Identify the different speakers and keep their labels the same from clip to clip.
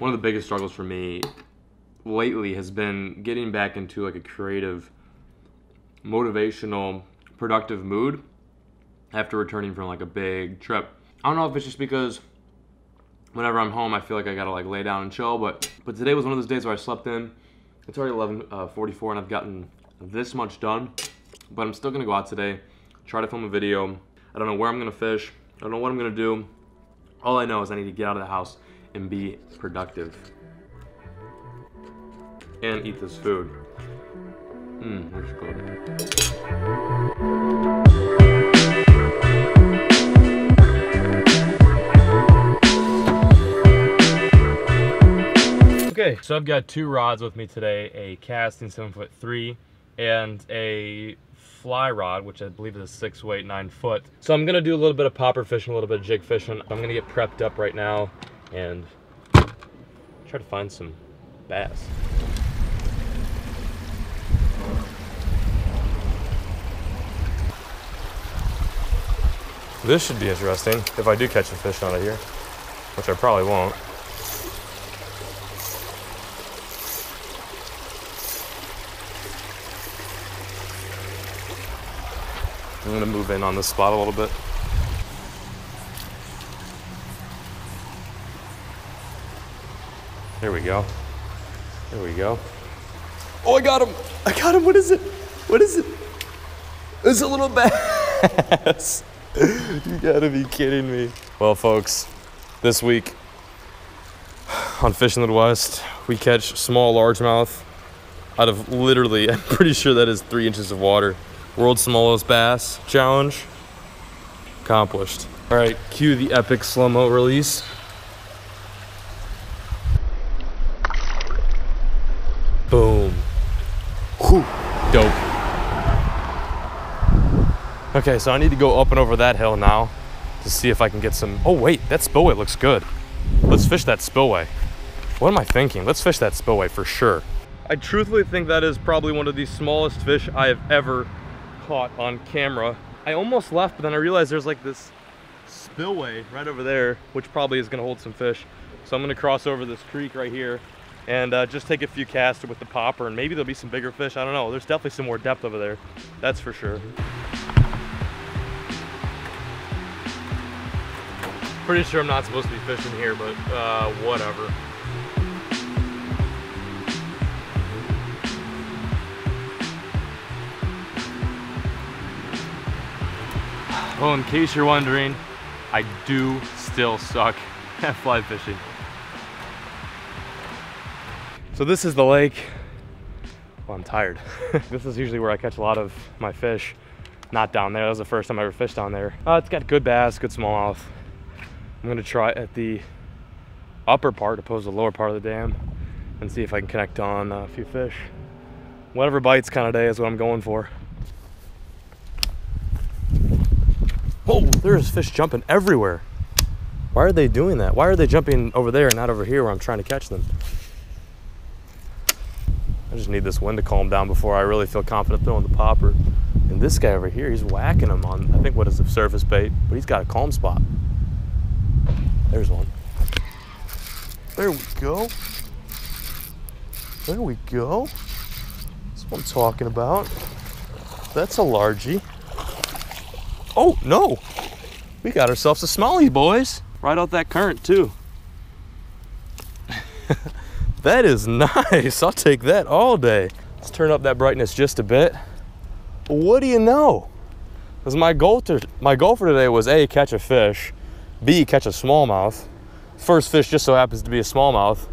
Speaker 1: One of the biggest struggles for me lately has been getting back into like a creative, motivational, productive mood after returning from like a big trip. I don't know if it's just because whenever I'm home I feel like I gotta like lay down and chill, but today was one of those days where I slept in. It's already 11:44 and I've gotten this much done, but I'm still gonna go out today, try to film a video. I don't know where I'm gonna fish, I don't know what I'm gonna do. All I know is I need to get out of the house and be productive and eat this food. That's good. Okay, so I've got two rods with me today, a casting 7'3" and a fly rod, which I believe is a 6 weight 9 foot. So I'm gonna do a little bit of popper fishing, a little bit of jig fishing. I'm gonna get prepped up right now and try to find some bass. This should be interesting if I do catch a fish out of here, which I probably won't. I'm gonna move in on this spot a little bit. There we go. There we go. Oh, I got him! I got him! What is it? What is it? It's a little bass! You gotta be kidding me. Well, folks, this week on Fishing the West, we catch small largemouth out of literally, I'm pretty sure that is 3 inches of water. World's smallest bass challenge accomplished. All right, cue the epic slow-mo release. Boom. Whew, dope. Okay, so I need to go up and over that hill now to see if I can get some, oh wait, that spillway looks good. Let's fish that spillway. What am I thinking? Let's fish that spillway for sure. I truthfully think that is probably one of the smallest fish I have ever caught on camera. I almost left, but then I realized there's like this spillway right over there, which probably is gonna hold some fish. So I'm gonna cross over this creek right here and just take a few casts with the popper, and maybe there'll be some bigger fish. I don't know. There's definitely some more depth over there. That's for sure. Pretty sure I'm not supposed to be fishing here, but whatever. Well, in case you're wondering, I do still suck at fly fishing. So this is the lake. Well, I'm tired. This is usually where I catch a lot of my fish. Not down there. That was the first time I ever fished down there. It's got good bass, good smallmouth. I'm gonna try at the upper part opposed to the lower part of the dam and see if I can connect on a few fish. Whatever bites kind of day is what I'm going for. Oh, there's fish jumping everywhere. Why are they doing that? Why are they jumping over there and not over here where I'm trying to catch them? I just need this wind to calm down before I really feel confident throwing the popper. And this guy over here, he's whacking them on, I think, what is the surface bait, but he's got a calm spot. There's one. There we go. There we go. That's what I'm talking about. That's a largie. Oh, no. We got ourselves a smallie, boys. Right out that current, too. That is nice. I'll take that all day. Let's turn up that brightness just a bit. What do you know? Because my goal for today was A, catch a fish, B, catch a smallmouth. First fish just so happens to be a smallmouth.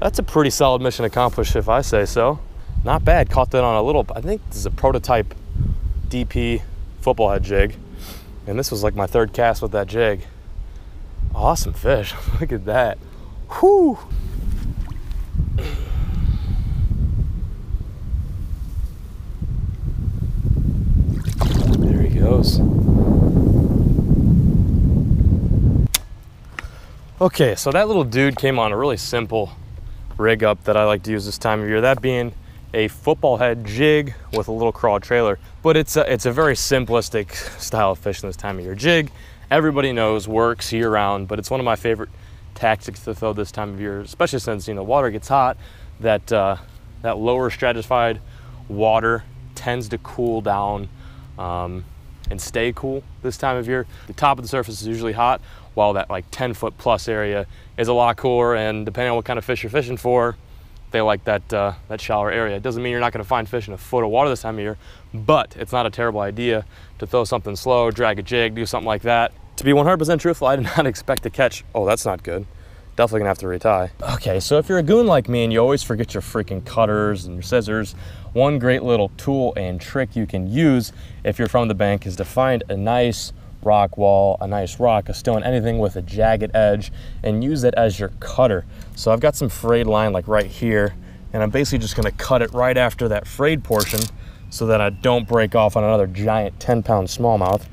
Speaker 1: That's a pretty solid mission accomplished if I say so. Not bad. Caught that on a little, I think this is a prototype DP football head jig. And this was like my third cast with that jig. Awesome fish. Look at that. Whew. There he goes. Okay, so that little dude came on a really simple rig up that I like to use this time of year. That being a football head jig with a little crawl trailer. But it's a very simplistic style of fishing this time of year. Jig, everybody knows, works year round, but it's one of my favorite tactics to throw this time of year, especially since, you know, water gets hot. That lower stratified water tends to cool down and stay cool this time of year. The top of the surface is usually hot, while that like 10-foot plus area is a lot cooler, and depending on what kind of fish you're fishing for, they like that shallower area. It doesn't mean you're not gonna find fish in a foot of water this time of year, but it's not a terrible idea to throw something slow, drag a jig, do something like that. To be 100% truthful, I did not expect to catch, oh, that's not good. Definitely gonna have to retie. Okay, so if you're a goon like me and you always forget your freaking cutters and your scissors, one great little tool and trick you can use if you're from the bank is to find a nice rock wall, a nice rock, a stone, anything with a jagged edge, and use it as your cutter. So I've got some frayed line like right here, and I'm basically just gonna cut it right after that frayed portion so that I don't break off on another giant 10-pound smallmouth.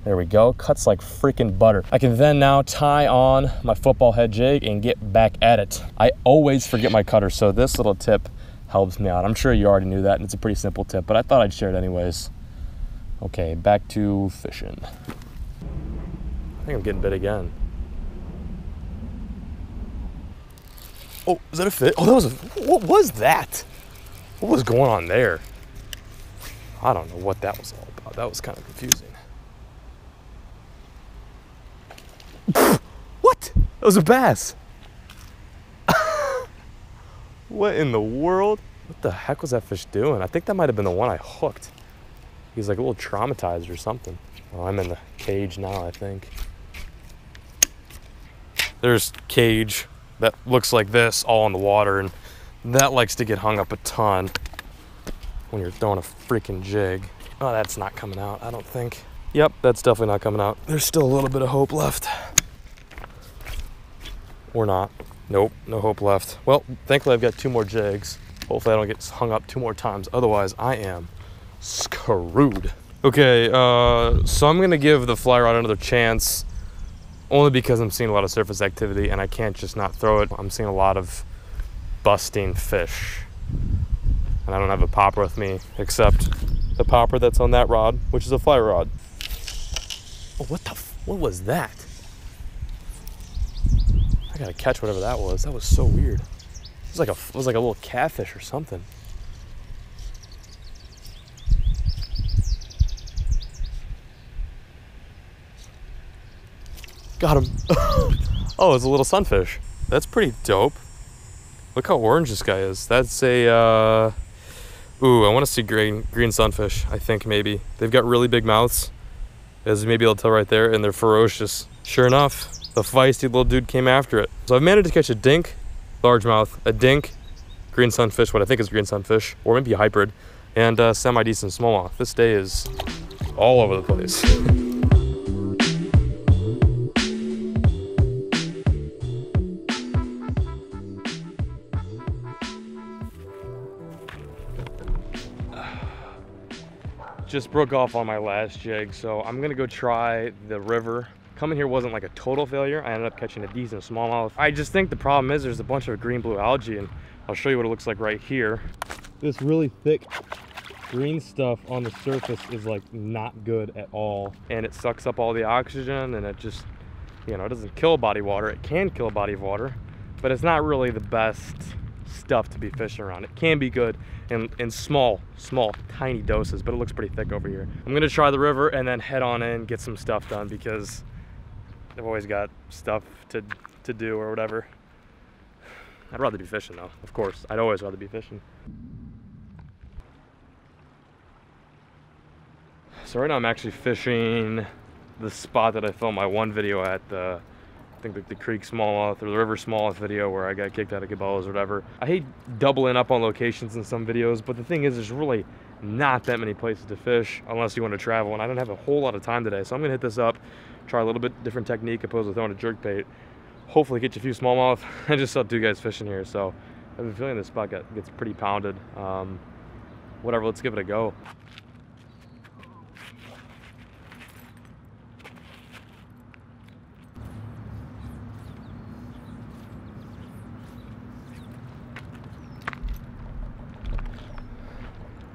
Speaker 1: There we go, cuts like freaking butter. I can then now tie on my football head jig and get back at it. I always forget my cutter, so this little tip helps me out. I'm sure you already knew that, and it's a pretty simple tip, but I thought I'd share it anyways. Okay, back to fishing. I think I'm getting bit again. Oh, is that a fish? Oh, what was that? What was going on there? I don't know what that was all about. That was kind of confusing. What? That was a bass. What in the world? What the heck was that fish doing? I think that might have been the one I hooked. He's like a little traumatized or something. Oh, I'm in the cage now, I think. There's cage that looks like this all in the water, and that likes to get hung up a ton when you're throwing a freaking jig. Oh, that's not coming out, I don't think. Yep, that's definitely not coming out. There's still a little bit of hope left. Or not. Nope, no hope left. Well, thankfully I've got 2 more jigs. Hopefully I don't get hung up 2 more times. Otherwise, I am screwed. Okay, so I'm gonna give the fly rod another chance, only because I'm seeing a lot of surface activity and I can't just not throw it. I'm seeing a lot of busting fish. And I don't have a popper with me, except the popper that's on that rod, which is a fly rod. Oh, what was that? I gotta catch whatever that was. That was so weird. It was like a little catfish or something. Got him. Oh, it's a little sunfish. That's pretty dope. Look how orange this guy is. That's a, ooh, I want to see green sunfish, I think maybe. They've got really big mouths, as maybe I'll tell right there, and they're ferocious. Sure enough, the feisty little dude came after it. So I've managed to catch a dink, largemouth, a dink, green sunfish, what I think is green sunfish, or maybe a hybrid, and a semi-decent smallmouth. This day is all over the place. Just broke off on my last jig, so I'm gonna go try the river. Coming here wasn't like a total failure. I ended up catching a decent smallmouth. I just think the problem is there's a bunch of green-blue algae, and I'll show you what it looks like right here. This really thick green stuff on the surface is like not good at all, and it sucks up all the oxygen, and it just, you know, it doesn't kill body water. It can kill a body of water, but it's not really the best stuff to be fishing around. It can be good in small, tiny doses, but it looks pretty thick over here. I'm gonna try the river and then head on in, get some stuff done, because I've always got stuff to do or whatever. I'd rather be fishing though, of course. I'd always rather be fishing. So right now I'm actually fishing the spot that I filmed my one video at, I think the creek smallmouth or the river smallmouth video where I got kicked out of Cabela's or whatever. I hate doubling up on locations in some videos, but the thing is there's really not that many places to fish unless you want to travel, and I don't have a whole lot of time today, so I'm gonna hit this up, try a little bit different technique opposed to throwing a jerkbait, hopefully get you a few smallmouth. I just saw 2 guys fishing here, so I have a feeling this spot gets pretty pounded. Whatever, let's give it a go.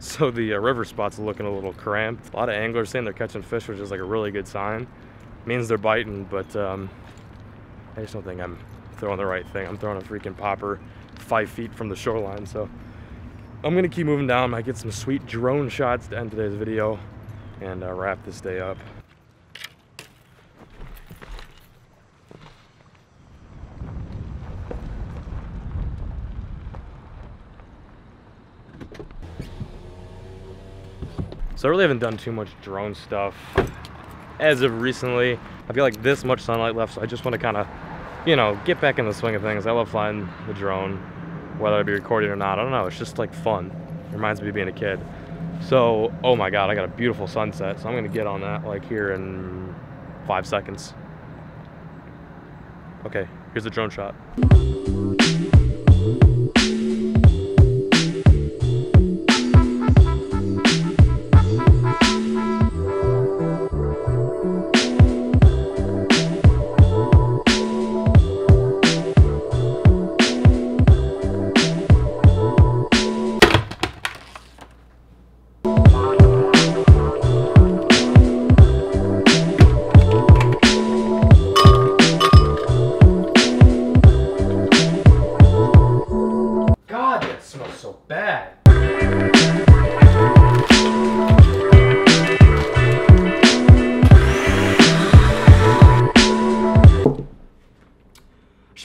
Speaker 1: So the river spot's looking a little cramped. A lot of anglers saying they're catching fish, which is like a really good sign. It means they're biting, but I just don't think I'm throwing the right thing. I'm throwing a freaking popper 5 feet from the shoreline, so I'm gonna keep moving down. Might get some sweet drone shots to end today's video and wrap this day up. So I really haven't done too much drone stuff as of recently. I feel like this much sunlight left, so I just want to kind of, you know, get back in the swing of things. I love flying the drone, whether I be recording or not. I don't know, it's just like fun. It reminds me of being a kid. So, oh my God, I got a beautiful sunset, so I'm gonna get on that like here in 5 seconds. Okay, here's the drone shot.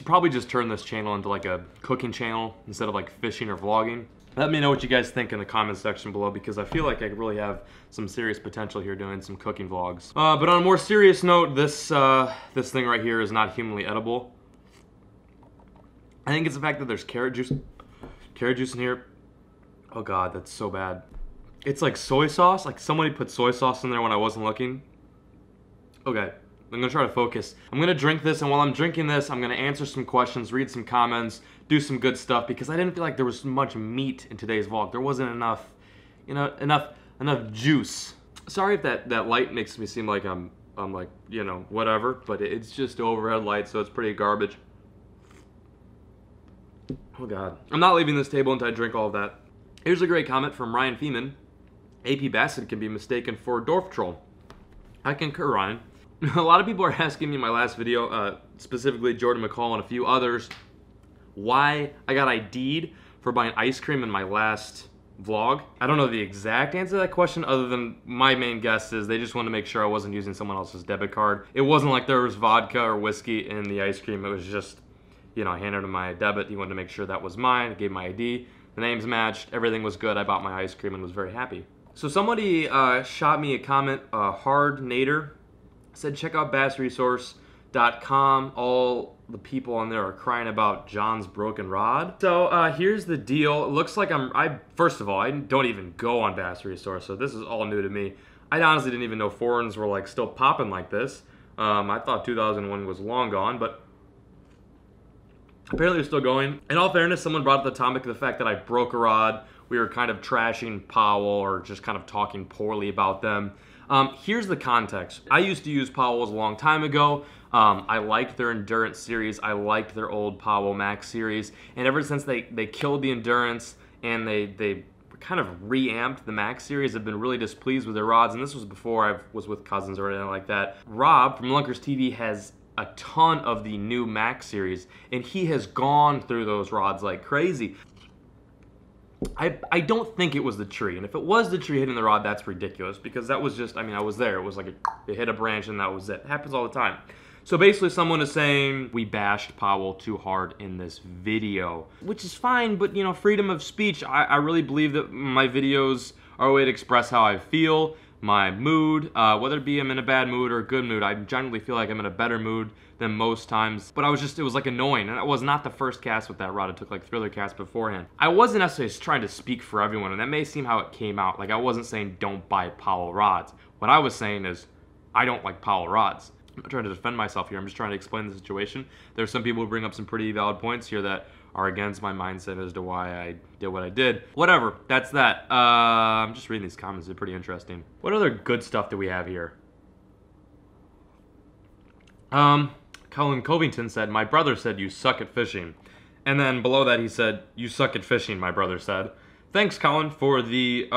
Speaker 1: Probably just turn this channel into like a cooking channel instead of like fishing or vlogging. Let me know what you guys think in the comment section below, because I feel like I really have some serious potential here doing some cooking vlogs. But on a more serious note, this thing right here is not humanly edible. I think it's the fact that there's carrot juice in here. Oh God, that's so bad. It's like soy sauce. Like somebody put soy sauce in there when I wasn't looking. Okay. I'm gonna try to focus. I'm gonna drink this, and while I'm drinking this, I'm gonna answer some questions, read some comments, do some good stuff, because I didn't feel like there was much meat in today's vlog. There wasn't enough, you know, enough juice. Sorry if that light makes me seem like I'm like, you know, whatever, but it's just overhead light, so it's pretty garbage. Oh God. I'm not leaving this table until I drink all of that. Here's a great comment from Ryan Feeman. AP Bassett can be mistaken for a dwarf troll. I concur, Ryan. A lot of people are asking me in my last video, specifically Jordan McCall and a few others, why I got ID'd for buying ice cream in my last vlog. I don't know the exact answer to that question, other than my main guess is they just wanted to make sure I wasn't using someone else's debit card. It wasn't like there was vodka or whiskey in the ice cream. It was just, you know, I handed him my debit. He wanted to make sure that was mine. I gave my ID. The names matched. Everything was good. I bought my ice cream and was very happy. So somebody shot me a comment, Hard Nader. Said check out bassresource.com. All the people on there are crying about John's broken rod. So here's the deal. It looks like first of all, I don't even go on Bass Resource, so this is all new to me. I honestly didn't even know foreigns were like still popping like this. I thought 2001 was long gone, but apparently they're still going. In all fairness, someone brought up the topic of the fact that I broke a rod. We were kind of trashing Powell or just kind of talking poorly about them. Here's the context. I used to use Powell's a long time ago. I liked their Endurance series. I liked their old Powell Max series. And ever since they killed the Endurance and they kind of reamped the Max series, I've been really displeased with their rods. And this was before I was with Cousins or anything like that. Rob from Lunkers TV has a ton of the new Max series, and he has gone through those rods like crazy. I don't think it was the tree, and if it was the tree hitting the rod, that's ridiculous, because that was just, I mean, I was there. It was like it hit a branch and that was it. It happens all the time. So basically someone is saying we bashed Powell too hard in this video, which is fine, but you know, freedom of speech. I really believe that my videos are a way to express how I feel, my mood, whether it be I'm in a bad mood or a good mood. I generally feel like I'm in a better mood than most times, but it was like annoying, and it was not the first cast with that rod. It took like 3 other casts beforehand. I wasn't necessarily trying to speak for everyone, and that may seem how it came out. Like I wasn't saying don't buy Powell rods. What I was saying is I don't like Powell rods. I'm not trying to defend myself here. I'm just trying to explain the situation. There's some people who bring up some pretty valid points here that are against my mindset as to why I did what I did. Whatever, that's that. I'm just reading these comments, they're pretty interesting. What other good stuff do we have here? Colin Covington said, my brother said you suck at fishing. And then below that he said, you suck at fishing, my brother said. Thanks, Colin, for the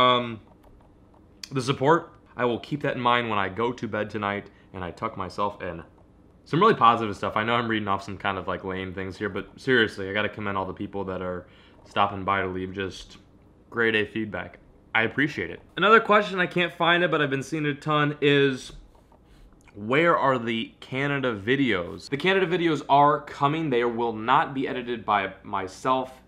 Speaker 1: support. I will keep that in mind when I go to bed tonight and I tuck myself in. Some really positive stuff. I know I'm reading off some kind of like lame things here, but seriously, I gotta commend all the people that are stopping by to leave just grade A feedback. I appreciate it. Another question, I can't find it, but I've been seeing it a ton, is where are the Canada videos? The Canada videos are coming. They will not be edited by myself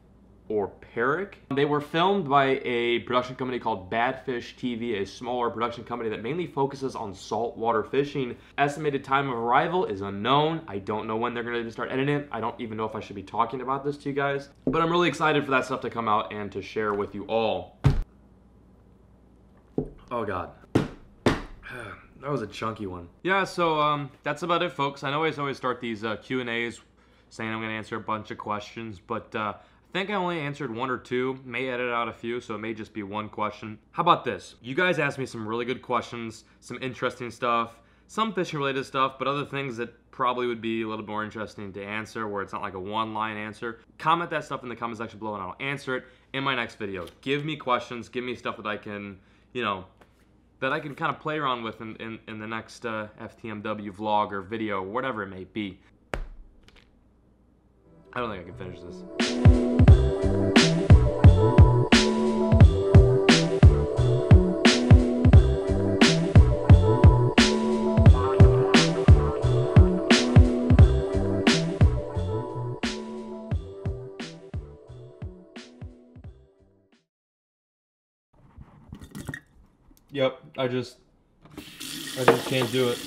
Speaker 1: or Peric. They were filmed by a production company called Badfish TV, a smaller production company that mainly focuses on saltwater fishing. Estimated time of arrival is unknown. I don't know when they're gonna start editing it. I don't even know if I should be talking about this to you guys, but I'm really excited for that stuff to come out and to share with you all. Oh God. That was a chunky one. Yeah, so that's about it, folks. I know I always start these Q&As saying I'm gonna answer a bunch of questions, but I think I only answered one or two. May edit out a few, so it may just be one question. How about this? You guys asked me some really good questions, some interesting stuff, some fishing related stuff, but other things that probably would be a little more interesting to answer where it's not like a one-line answer. Comment that stuff in the comment section below and I'll answer it in my next video. Give me questions, give me stuff that I can, you know, that I can kind of play around with in the next FTMW vlog or video, whatever it may be. I don't think I can finish this. Yep, I just can't do it.